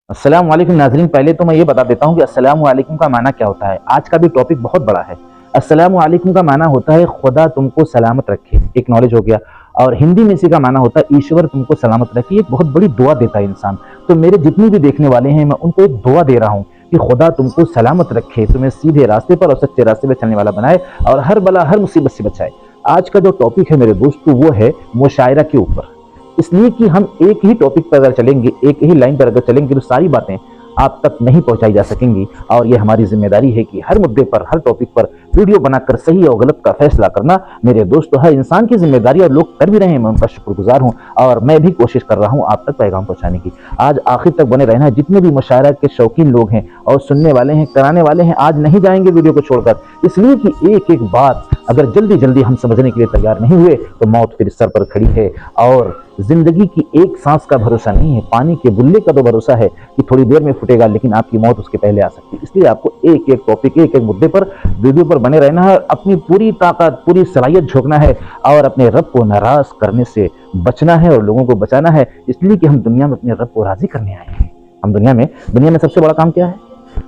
अस्सलाम वालेकुम नाज़रीन। पहले तो मैं ये बता देता हूँ कि अस्सलाम वालेकुम का माना क्या होता है। आज का भी टॉपिक बहुत बड़ा है। अस्सलाम वालेकुम का माना होता है खुदा तुमको सलामत रखे, एक नॉलेज हो गया। और हिंदी में इसी का माना होता है ईश्वर तुमको सलामत रखे। एक बहुत बड़ी दुआ देता है इंसान। तो मेरे जितने भी देखने वाले हैं, मैं उनको एक दुआ दे रहा हूँ कि खुदा तुमको सलामत रखे, तुम्हें सीधे रास्ते पर और सच्चे रास्ते पर चलने वाला बनाए और हर बला हर मुसीबत से बचाए। आज का जो टॉपिक है मेरे दोस्तों, वो है मुशायरा के ऊपर। इसलिए कि हम एक ही टॉपिक पर अगर चलेंगे, एक ही लाइन पर अगर चलेंगे, तो सारी बातें आप तक नहीं पहुंचाई जा सकेंगी। और ये हमारी जिम्मेदारी है कि हर मुद्दे पर, हर टॉपिक पर वीडियो बनाकर सही और गलत का फैसला करना मेरे दोस्तों हर इंसान की जिम्मेदारी। और लोग कर भी रहे हैं, मैं उनका शुक्रगुजार हूं और मैं भी कोशिश कर रहा हूं आप तक पैगाम पहुंचाने की। आज आखिर तक बने रहना है। जितने भी मुशायरा के शौकीन लोग हैं और सुनने वाले हैं, कराने वाले हैं, आज नहीं जाएंगे वीडियो को छोड़कर, इसलिए कि एक एक बात अगर जल्दी जल्दी हम समझने के लिए तैयार नहीं हुए तो मौत फिर सर पर खड़ी है। और जिंदगी की एक सांस का भरोसा नहीं है, पानी के बुल्ले का तो भरोसा है कि थोड़ी देर में फूटेगा, लेकिन आपकी मौत उसके पहले आ सकती है। इसलिए आपको एक एक टॉपिक, एक एक मुद्दे पर, वीडियो पर बने रहना है, अपनी पूरी ताकत, पूरी सलाहियत झोंकना है और अपने रब को नाराज करने से बचना है और लोगों को बचाना है। इसलिए कि हम दुनिया में अपने रब को राजी करने आए हैं। हम दुनिया में सबसे बड़ा काम क्या है?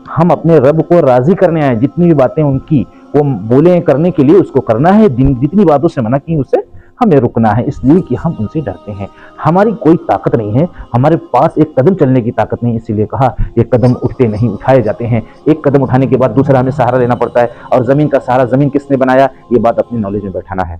हम अपने रब को राजी करने आए। जितनी भी बातें उनकी वो बोले करने के लिए, उसको करना है। जितनी बातों से मना की, उसे हमें रुकना है, इसलिए कि हम उनसे डरते हैं। हमारी कोई ताकत नहीं है, हमारे पास एक कदम चलने की ताकत नहीं, इसीलिए कहा ये कदम उठते नहीं उठाए जाते हैं। एक कदम उठाने के बाद दूसरा हमें सहारा लेना पड़ता है। और जमीन का सहारा जमीन किसने बनाया, ये बात अपनी नॉलेज में बैठाना है।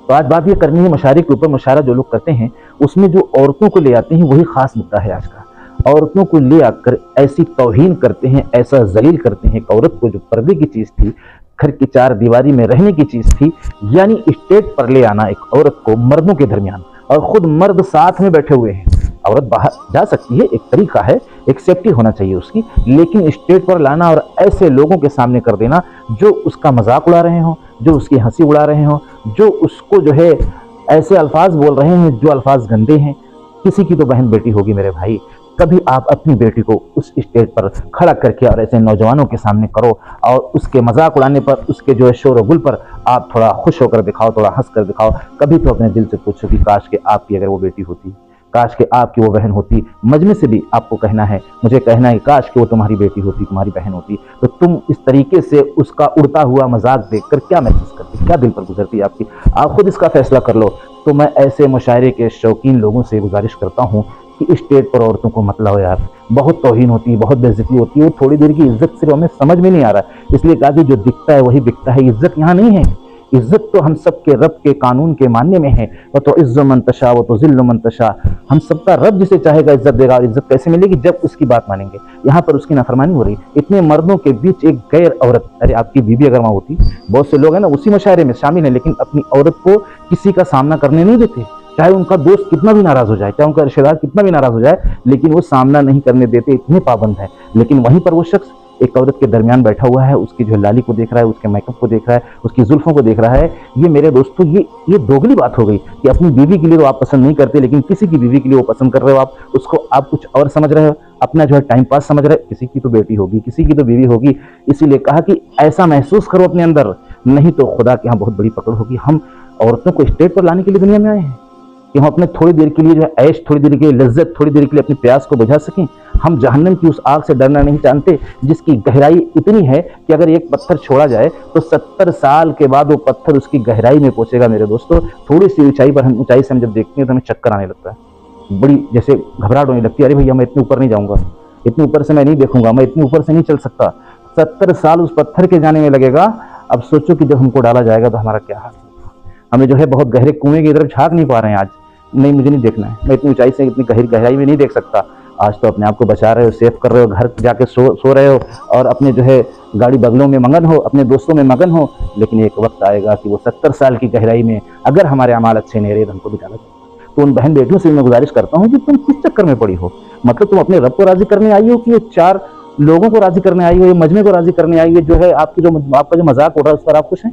तो आज बात ये करनी है मुशायरे के ऊपर। मुशायरा जो लोग करते हैं उसमें जो औरतों को ले आते हैं, वही खास मुद्दा है आज का। औरतों को ले आकर ऐसी तौहीन करते हैं, ऐसा जलील करते हैं। एक औरत को जो पर्दे की चीज थी, घर की चार दीवारी में रहने की चीज थी, यानी स्टेज पर ले आना एक औरत को मर्दों के दरमियान, और खुद मर्द साथ में बैठे हुए हैं। औरत बाहर जा सकती है, एक तरीका है, एक सेफ्टी होना चाहिए उसकी, लेकिन स्टेज पर लाना और ऐसे लोगों के सामने कर देना जो उसका मजाक उड़ा रहे हों, जो उसकी हंसी उड़ा रहे हों, जो उसको जो है ऐसे अल्फाज बोल रहे हैं जो अल्फाज गंदे हैं। किसी की तो बहन बेटी होगी मेरे भाई, कभी आप अपनी बेटी को उस स्टेज पर खड़ा करके और ऐसे नौजवानों के सामने करो और उसके मजाक उड़ाने पर, उसके जो है शोर गुल पर आप थोड़ा खुश होकर दिखाओ, थोड़ा हंस कर दिखाओ। कभी तो अपने दिल से पूछो कि काश के आपकी अगर वो बेटी होती, काश के आपकी वो बहन होती। मजमे से भी आपको कहना है, मुझे कहना है, काश के वो तुम्हारी बेटी होती, तुम्हारी बहन होती, तो तुम इस तरीके से उसका उड़ता हुआ मजाक देखकर क्या महसूस करती, क्या दिल पर गुजरती आपकी? आप खुद इसका फैसला कर लो। तो मैं ऐसे मुशायरे के शौकीन लोगों से गुजारिश करता हूँ कि स्टेज पर औरतों को मत लाओ यार। बहुत तौहीन होती है, बहुत बेइज्जती होती है। वो थोड़ी देर की इज्जत सिर्फ हमें समझ में नहीं आ रहा, इसलिए कहा कि जो दिखता है वही बिकता है। इज्जत यहाँ नहीं है, इज्जत तो हम सब के रब के कानून के मानने में है। वो तो इज्ज मन तशा, वो तो जिल्ल मन तशा। हम सबका रब जिसे चाहेगा इज्जत देगा। और इज्जत कैसे मिलेगी? जब उसकी बात मानेंगे। यहाँ पर उसकी नाफरमानी हो रही। इतने मर्दों के बीच एक गैर औरत, अरे आपकी बीवी अगर वहां होती, बहुत से लोग हैं ना उसी मुशायरे में शामिल है, लेकिन अपनी औरत को किसी का सामना करने नहीं देते। चाहे उनका दोस्त कितना भी नाराज हो जाए, चाहे उनका रिश्तेदार कितना भी नाराज हो जाए, लेकिन वो सामना नहीं करने देते, इतने पाबंद है। लेकिन वहीं पर वो शख्स एक औरत के दरमियान बैठा हुआ है, उसकी जो लाली को देख रहा है, उसके मेकअप को देख रहा है, उसकी जुल्फों को देख रहा है। ये मेरे दोस्तों ये दोगली बात हो गई कि अपनी बीवी के लिए तो आप पसंद नहीं करते, लेकिन किसी की बीवी के लिए वो पसंद कर रहे हो। आप उसको आप कुछ और समझ रहे हो, अपना जो है टाइम पास समझ रहे हो। किसी की तो बेटी होगी, किसी की तो बीवी होगी। इसीलिए कहा कि ऐसा महसूस करो अपने अंदर, नहीं तो खुदा के यहाँ बहुत बड़ी पकड़ होगी। हम औरतों को स्टेज पर लाने के लिए दुनिया में आए हैं कि हम अपने थोड़ी देर के लिए जो है ऐश, थोड़ी देर के लिए लज्जत, थोड़ी देर के लिए अपने प्यास को बुझा सकें। हम जहन्नम की उस आग से डरना नहीं जानते जिसकी गहराई इतनी है कि अगर एक पत्थर छोड़ा जाए तो 70 साल के बाद वो पत्थर उसकी गहराई में पहुंचेगा। मेरे दोस्तों, थोड़ी सी ऊंचाई से हम जब देखते हैं तो हमें चक्कर आने लगता है, बड़ी जैसे घबराहट होने लगती है। अरे भैया मैं इतने ऊपर नहीं जाऊंगा, इतने ऊपर से मैं नहीं देखूंगा, मैं इतने ऊपर से नहीं चल सकता। 70 साल उस पत्थर के जाने में लगेगा। अब सोचो कि जब हमको डाला जाएगा तो हमारा क्या हाल होगा। हमें जो है बहुत गहरे कुएं की तरफ झांक नहीं पा रहे हैं आज। नहीं, मुझे नहीं देखना है, मैं इतनी ऊंचाई से इतनी गहराई में नहीं देख सकता। आज तो अपने आप को बचा रहे हो, सेफ कर रहे हो, घर जाके सो रहे हो और अपने जो है गाड़ी बगलों में मगन हो, अपने दोस्तों में मगन हो। लेकिन एक वक्त आएगा कि वो 70 साल की गहराई में अगर हमारे अमाल अच्छे नहीं रहे तो हमको भी डाला जाएगा। तो उन बहन बेटियों से मैं गुजारिश करता हूँ कि तुम किस चक्कर में पड़ी हो? मतलब तुम अपने रब को राजी करने आई हो कि ये 4 लोगों को राजी करने आई हो, ये मजमे को राजी करने आई हो? जो है आपका जो मजाक उड़ रहा है उस पर आप खुश हैं?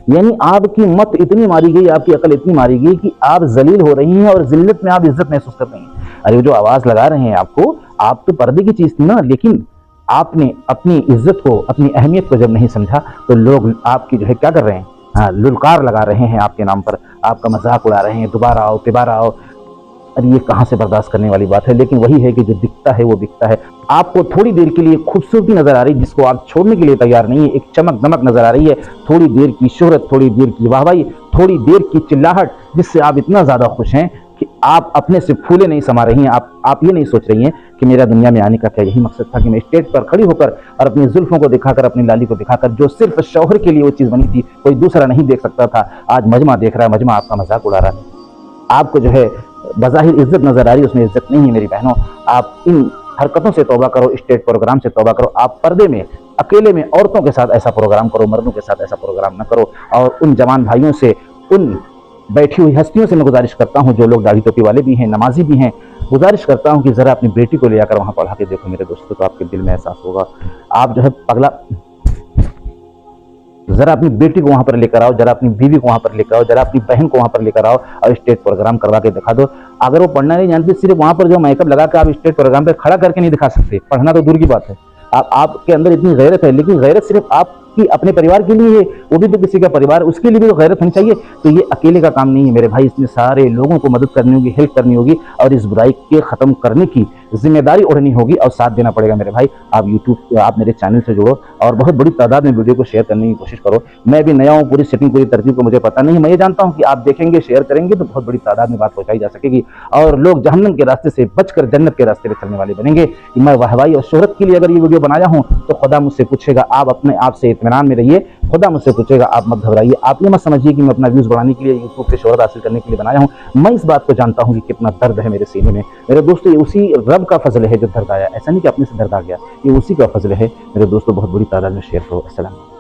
यानी आपकी मत इतनी मारी गई, आपकी अकल इतनी मारी गई कि आप जलील हो रही हैं और जिल्लत में आप इज्जत महसूस कर रही हैं। अरे जो आवाज लगा रहे हैं आपको, आप तो पर्दे की चीज थी ना, लेकिन आपने अपनी इज्जत को, अपनी अहमियत को जब नहीं समझा तो लोग आपकी जो है क्या कर रहे हैं, लुलकार लगा रहे हैं आपके नाम पर, आपका मजाक उड़ा रहे हैं। दोबारा आओ, तिबारा आओ। अरे ये कहाँ से बर्दाश्त करने वाली बात है। लेकिन वही है कि जो दिखता है वो बिकता है। आपको थोड़ी देर के लिए खूबसूरती नजर आ रही है जिसको आप छोड़ने के लिए तैयार नहीं है, एक चमक दमक नजर आ रही है, थोड़ी देर की शोहरत, थोड़ी देर की वाहवाही, थोड़ी देर की चिल्लाहट, जिससे आप इतना ज्यादा खुश हैं कि आप अपने से फूले नहीं समा रही हैं। आप ये नहीं सोच रही हैं कि मेरा दुनिया में आने का क्या यही मकसद था कि मैं स्टेज पर खड़ी होकर और अपनी जुल्फों को दिखाकर, अपनी लाली को दिखाकर, जो सिर्फ शौहर के लिए वो चीज बनी थी, कोई दूसरा नहीं देख सकता था, आज मजमा देख रहा है, मजमा आपका मजाक उड़ा रहा है। आपको जो है बज़ाहिर इज्जत नजर आ रही है, उसमें इज्जत नहीं है मेरी बहनों। आप इन हरकतों से तौबा करो, स्टेज प्रोग्राम से तौबा करो। आप पर्दे में अकेले में औरतों के साथ ऐसा प्रोग्राम करो, मर्दों के साथ ऐसा प्रोग्राम न करो। और उन जवान भाइयों से, उन बैठी हुई हस्तियों से मैं गुजारिश करता हूँ, जो लोग दाढ़ी टोपी वाले भी हैं, नमाजी भी हैं, गुजारिश करता हूँ कि जरा अपनी बेटी को ले आकर वहां पढ़ा के देखो मेरे दोस्तों, तो आपके दिल में एहसास होगा। आप जो है पगला, जरा अपनी बेटी को वहां पर लेकर आओ, जरा अपनी बीवी को वहां पर लेकर आओ, जरा अपनी बहन को वहां पर लेकर आओ और स्टेज प्रोग्राम करवा के दिखा दो। अगर वो पढ़ना नहीं जानती, सिर्फ वहां पर जो मेकअप लगा कर आप स्टेज प्रोग्राम पे खड़ा करके नहीं दिखा सकते, पढ़ना तो दूर की बात है। आपके अंदर इतनी गैरत है, लेकिन गैरत सिर्फ आपकी अपने परिवार के लिए है, वो भी तो किसी का परिवार, उसके लिए भी तो गैरत होनी चाहिए। तो ये अकेले का काम नहीं है मेरे भाई, इसमें सारे लोगों को मदद करनी होगी, हेल्प करनी होगी और इस बुराई के खत्म करने की जिम्मेदारी उड़नी होगी और साथ देना पड़ेगा मेरे भाई। आप यूट्यूब, आप मेरे चैनल से जुड़ो और बहुत बड़ी तादाद में वीडियो को शेयर करने की कोशिश करो। मैं भी नया हूँ, पूरी सेटिंग, पूरी तरतीब को मुझे पता नहीं है। मैं ये जानता हूँ कि आप देखेंगे, शेयर करेंगे तो बहुत बड़ी तादाद में बात पहुंचाई जा सकेगी और लोग जहन्नम के रास्ते से बचकर जन्नत के रास्ते पर चलने वाले बनेंगे। मैं वाहवाही और शोहरत के लिए अगर ये वीडियो बनाया हूँ तो खुदा मुझसे पूछेगा, आप अपने आप से इत्मीनान में रहिए, खुदा मुझसे पूछेगा, आप मत घबराइए। आप ये मत समझिए कि मैं अपना व्यूज बढ़ाने के लिए, यूट्यूब पे शोहरत हासिल करने के लिए बनाया हूँ। मैं इस बात को जानता हूँ कि कितना दर्द है मेरे सीने में। मेरे दोस्तों, ये उसी रब का फजल है जो दर्द आया, ऐसा नहीं कि अपने से दर्द आ गया, ये उसी का फजल है मेरे दोस्तों। बहुत बड़ी तादाद में शेयर करो। अस्सलाम।